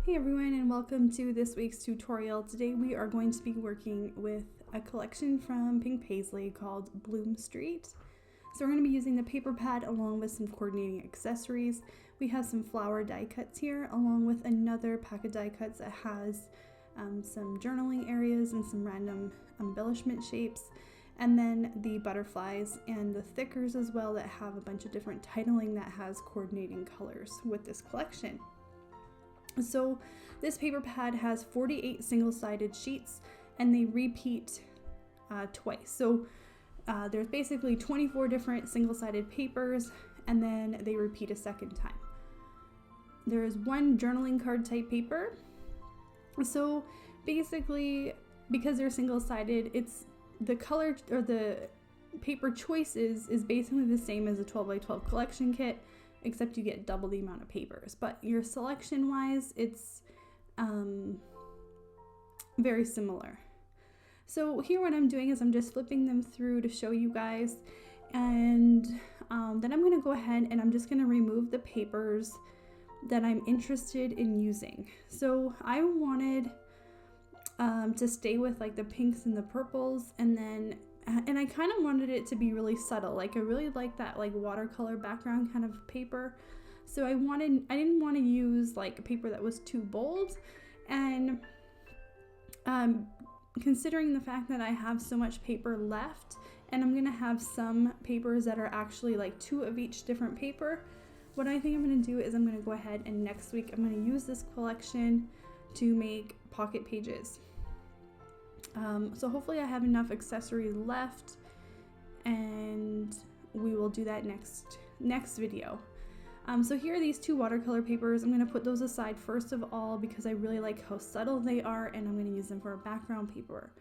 Hey everyone, and welcome to this week's tutorial. Today we are going to be working with a collection from Pink Paislee called Bloom Street. So we're going to be using the paper pad along with some coordinating accessories. We have some flower die cuts here along with another pack of die cuts that has some journaling areas and some random embellishment shapes. And then the butterflies and the thickers as well that have a bunch of different titling that has coordinating colors with this collection. So this paper pad has 48 single-sided sheets and they repeat twice. So there's basically 24 different single-sided papers and then they repeat a second time. There is one journaling card type paper. So basically, because they're single-sided, it's the color or the paper choices is basically the same as a 12 by 12 collection kit, except you get double the amount of papers. But your selection wise, it's very similar. So here what I'm doing is I'm just flipping them through to show you guys, and then I'm going to go ahead and I'm just going to remove the papers that I'm interested in using. So I wanted to stay with like the pinks and the purples, and I kind of wanted it to be really subtle. Like I really like that like watercolor background kind of paper. So I didn't want to use like a paper that was too bold, and considering the fact that I have so much paper left and I'm gonna have some papers that are actually like two of each different paper, what I think I'm gonna do is I'm gonna go ahead and next week I'm gonna use this collection to make pocket pages. So hopefully I have enough accessories left, and we will do that next video. So here are these two watercolor papers. I'm going to put those aside first of all because I really like how subtle they are, and I'm going to use them for a background paper.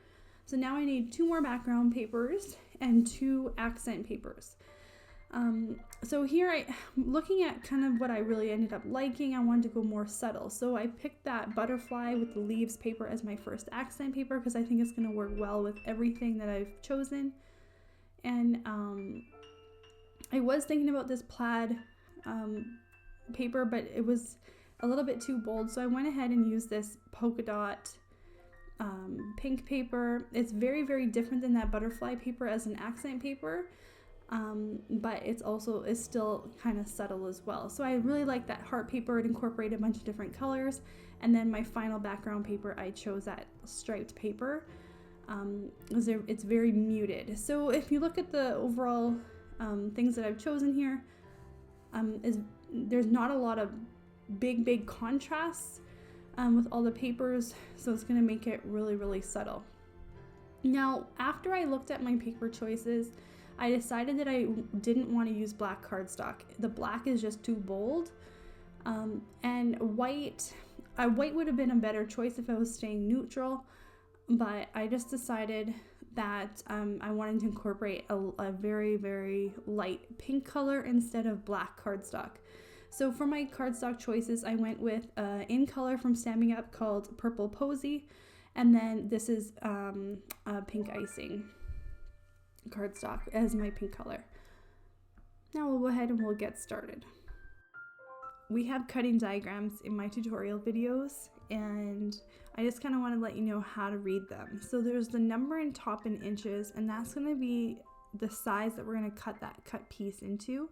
So now I need two more background papers and two accent papers. So here looking at kind of what I really ended up liking, I wanted to go more subtle. So I picked that butterfly with the leaves paper as my first accent paper because I think it's going to work well with everything that I've chosen. And I was thinking about this plaid paper, but it was a little bit too bold. So I went ahead and used this polka dot pink paper. It's very, very different than that butterfly paper as an accent paper. But it's still kind of subtle as well. So I really like that heart paper. It incorporated a bunch of different colors. And then my final background paper, I chose that striped paper. It's very muted. So if you look at the overall things that I've chosen here, there's not a lot of big contrasts with all the papers. So it's going to make it really, really subtle. Now, after I looked at my paper choices, I decided that I didn't want to use black cardstock. The black is just too bold, and white would have been a better choice if I was staying neutral, but I just decided that I wanted to incorporate a very, very light pink color instead of black cardstock. So for my cardstock choices, I went with in color from Stamping Up called Purple Posy, and then this is pink icing cardstock as my pink color. Now we'll go ahead and we'll get started. We have cutting diagrams in my tutorial videos, and I just kind of want to let you know how to read them. So there's the number in top in inches, and that's going to be the size that we're going to cut that cut piece into.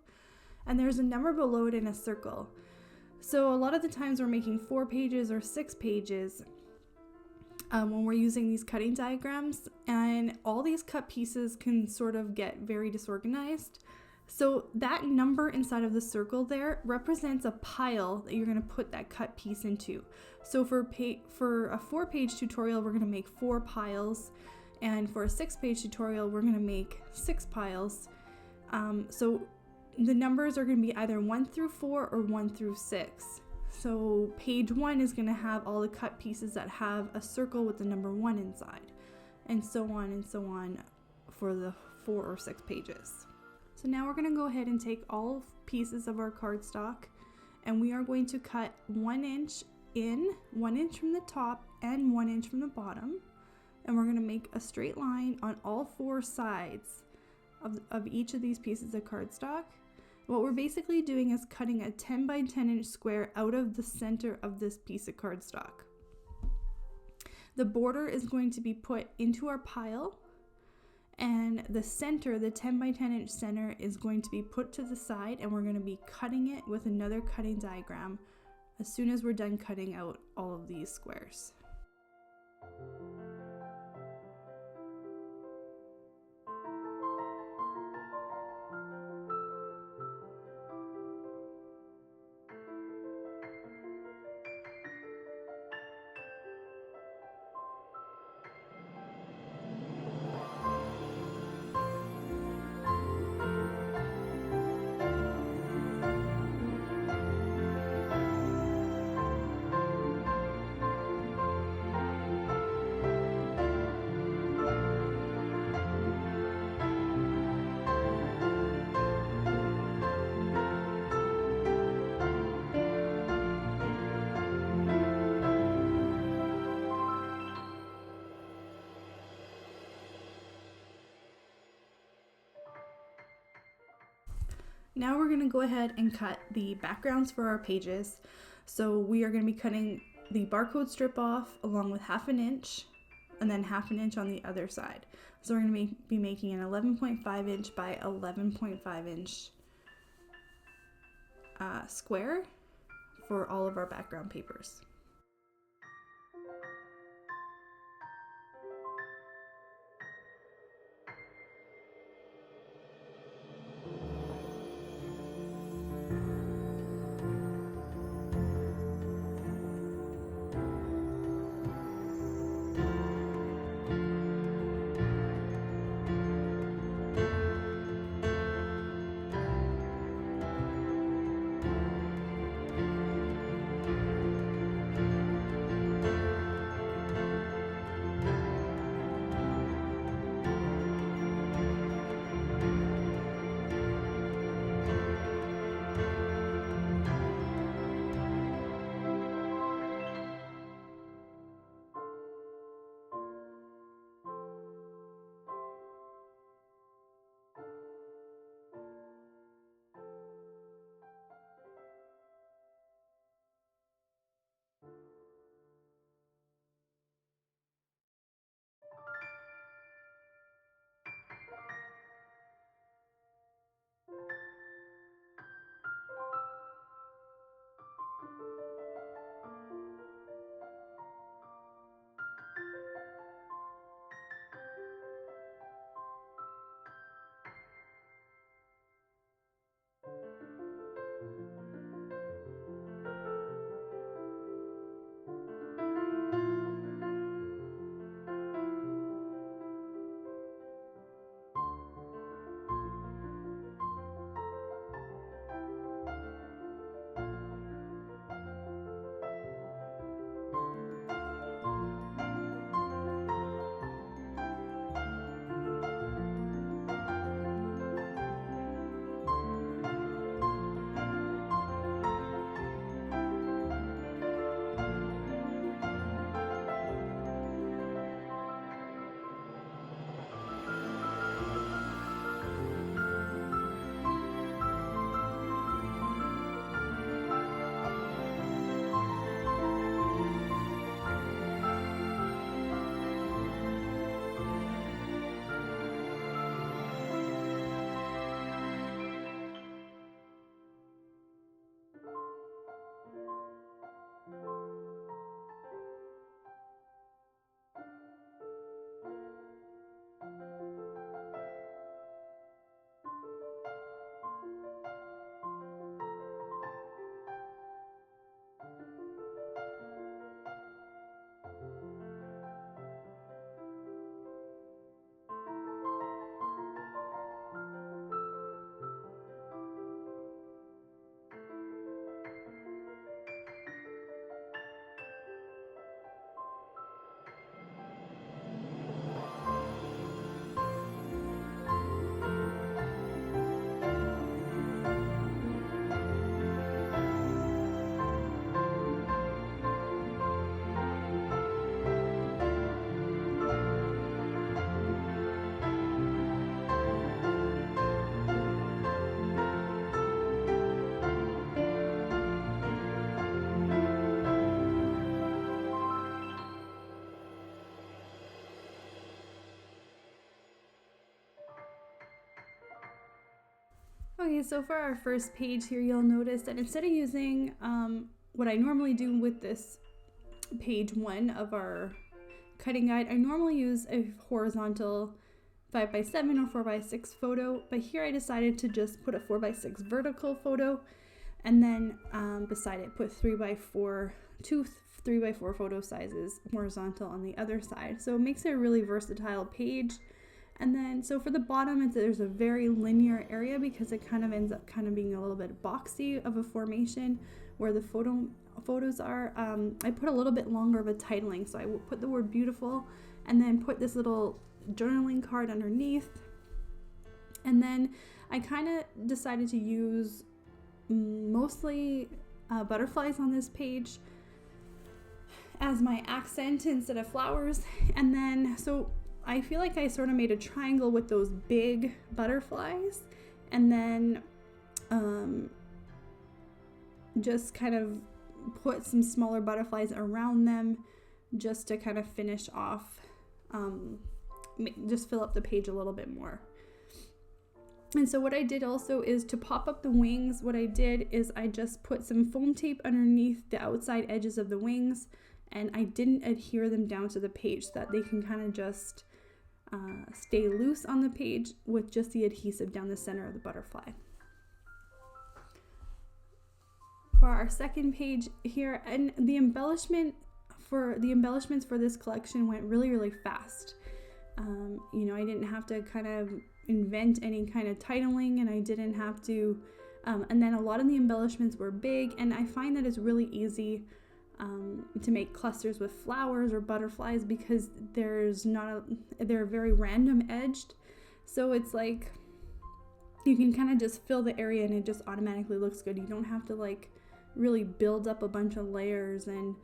And there's a number below it in a circle. So a lot of the times we're making 4 pages or 6 pages when we're using these cutting diagrams, and all these cut pieces can sort of get very disorganized. So that number inside of the circle there represents a pile that you're going to put that cut piece into. So for a 4-page tutorial, we're going to make 4 piles, and for a 6-page tutorial, we're going to make 6 piles. So the numbers are going to be either 1 through 4 or 1 through 6. So page 1 is going to have all the cut pieces that have a circle with the number 1 inside, and so on for the 4 or 6 pages. So now we're going to go ahead and take all pieces of our cardstock, and we are going to cut 1 inch in, 1 inch from the top, and 1 inch from the bottom, and we're going to make a straight line on all 4 sides of each of these pieces of cardstock. What we're basically doing is cutting a 10 by 10 inch square out of the center of this piece of cardstock. The border is going to be put into our pile, and the center, the 10 by 10 inch center, is going to be put to the side, and we're going to be cutting it with another cutting diagram as soon as we're done cutting out all of these squares. Now we're going to go ahead and cut the backgrounds for our pages. So we are going to be cutting the barcode strip off along with 1/2 inch and then 1/2 inch on the other side. So we're going to be making an 11.5 inch by 11.5 inch square for all of our background papers. Okay, so for our first page here, you'll notice that instead of using what I normally do with this page 1 of our cutting guide, I normally use a horizontal 5x7 or 4x6 photo, but here I decided to just put a 4x6 vertical photo, and then beside it put 3x4, two 3x4 photo sizes horizontal on the other side. So it makes it a really versatile page. And then, so for the bottom, there's a very linear area because it kind of ends up kind of being a little bit boxy of a formation where the photos are. I put a little bit longer of a titling, so I will put the word beautiful and then put this little journaling card underneath. And then I kind of decided to use mostly butterflies on this page as my accent instead of flowers. And then, so I feel like I sort of made a triangle with those big butterflies, and then just kind of put some smaller butterflies around them just to kind of finish off, just fill up the page a little bit more. And so what I did also is to pop up the wings, what I did is I just put some foam tape underneath the outside edges of the wings, and I didn't adhere them down to the page so that they can kind of just stay loose on the page with just the adhesive down the center of the butterfly. For our second page here, and the embellishments for this collection went really fast. You know, I didn't have to kind of invent any kind of titling, and I didn't have to, and then a lot of the embellishments were big, and I find that it's really easy to make clusters with flowers or butterflies because they're very random edged. So it's like you can kind of just fill the area and it just automatically looks good. You don't have to like really build up a bunch of layers, and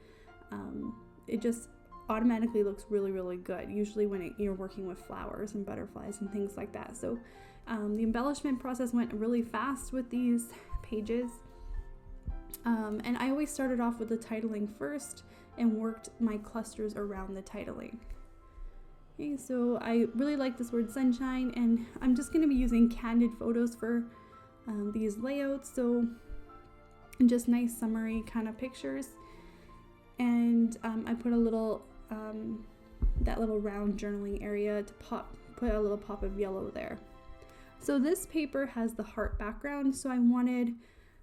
it just automatically looks really good, usually when you're working with flowers and butterflies and things like that. So the embellishment process went really fast with these pages. And I always started off with the titling first and worked my clusters around the titling. Okay, so I really like this word sunshine, and I'm just going to be using candid photos for these layouts, so just nice summary kind of pictures. And I put a little, that little round journaling area to put a little pop of yellow there. So this paper has the heart background, so I wanted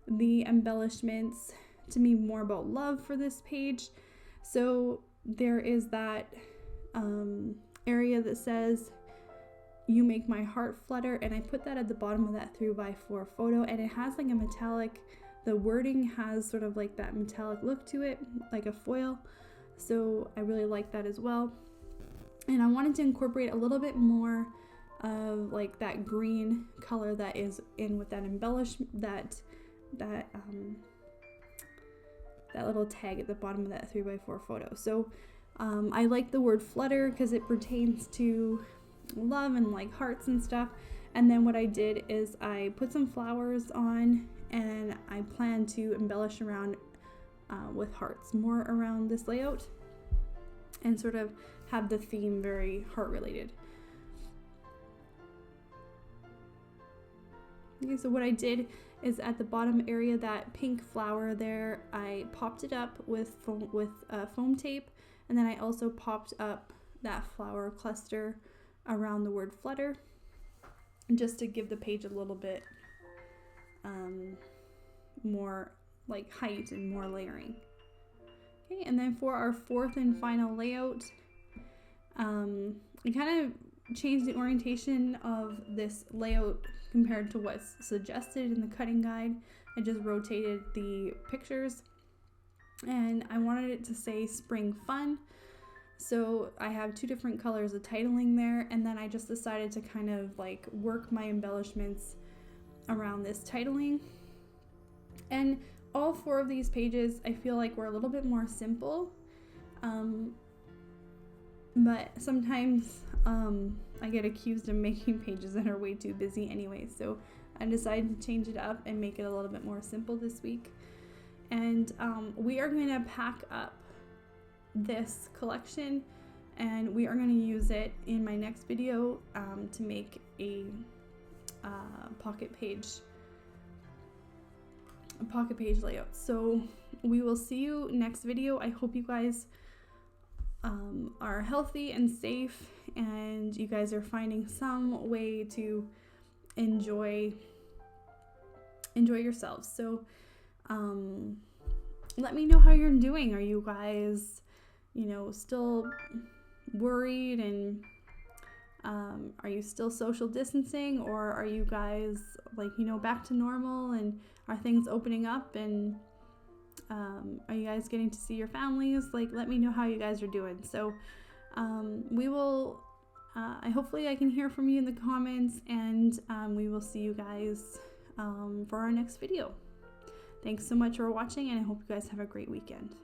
the embellishments to be more about love for this page. So there is that area that says "you make my heart flutter," and I put that at the bottom of that 3x4 photo, and it has like a metallic, the wording has sort of like that metallic look to it, like a foil, so I really like that as well. And I wanted to incorporate a little bit more of like that green color that is in with that embellishment, that little tag at the bottom of that 3x4 photo. So I like the word flutter because it pertains to love and like hearts and stuff. And then what I did is I put some flowers on, and I plan to embellish around with hearts more around this layout and sort of have the theme very heart related. Okay, so what I did is at the bottom area, that pink flower there, I popped it up with foam tape, and then I also popped up that flower cluster around the word flutter, just to give the page a little bit more like height and more layering. Okay, and then for our fourth and final layout, I kind of changed the orientation of this layout compared to what's suggested in the cutting guide. I just rotated the pictures, and I wanted it to say spring fun. So I have two different colors of titling there, and then I just decided to kind of like work my embellishments around this titling. And all four of these pages I feel like were a little bit more simple, but sometimes I get accused of making pages that are way too busy anyway, so I decided to change it up and make it a little bit more simple this week. And we are going to pack up this collection, and we are going to use it in my next video to make a pocket page pocket page layout. So we will see you next video. I hope you guys are healthy and safe, and you guys are finding some way to enjoy yourselves. So let me know how you're doing. Are you guys, still worried, and are you still social distancing, or are you guys back to normal, and are things opening up, and are you guys getting to see your families? Let me know how you guys are doing. So we will hopefully I can hear from you in the comments, and we will see you guys for our next video. Thanks so much for watching, and I hope you guys have a great weekend.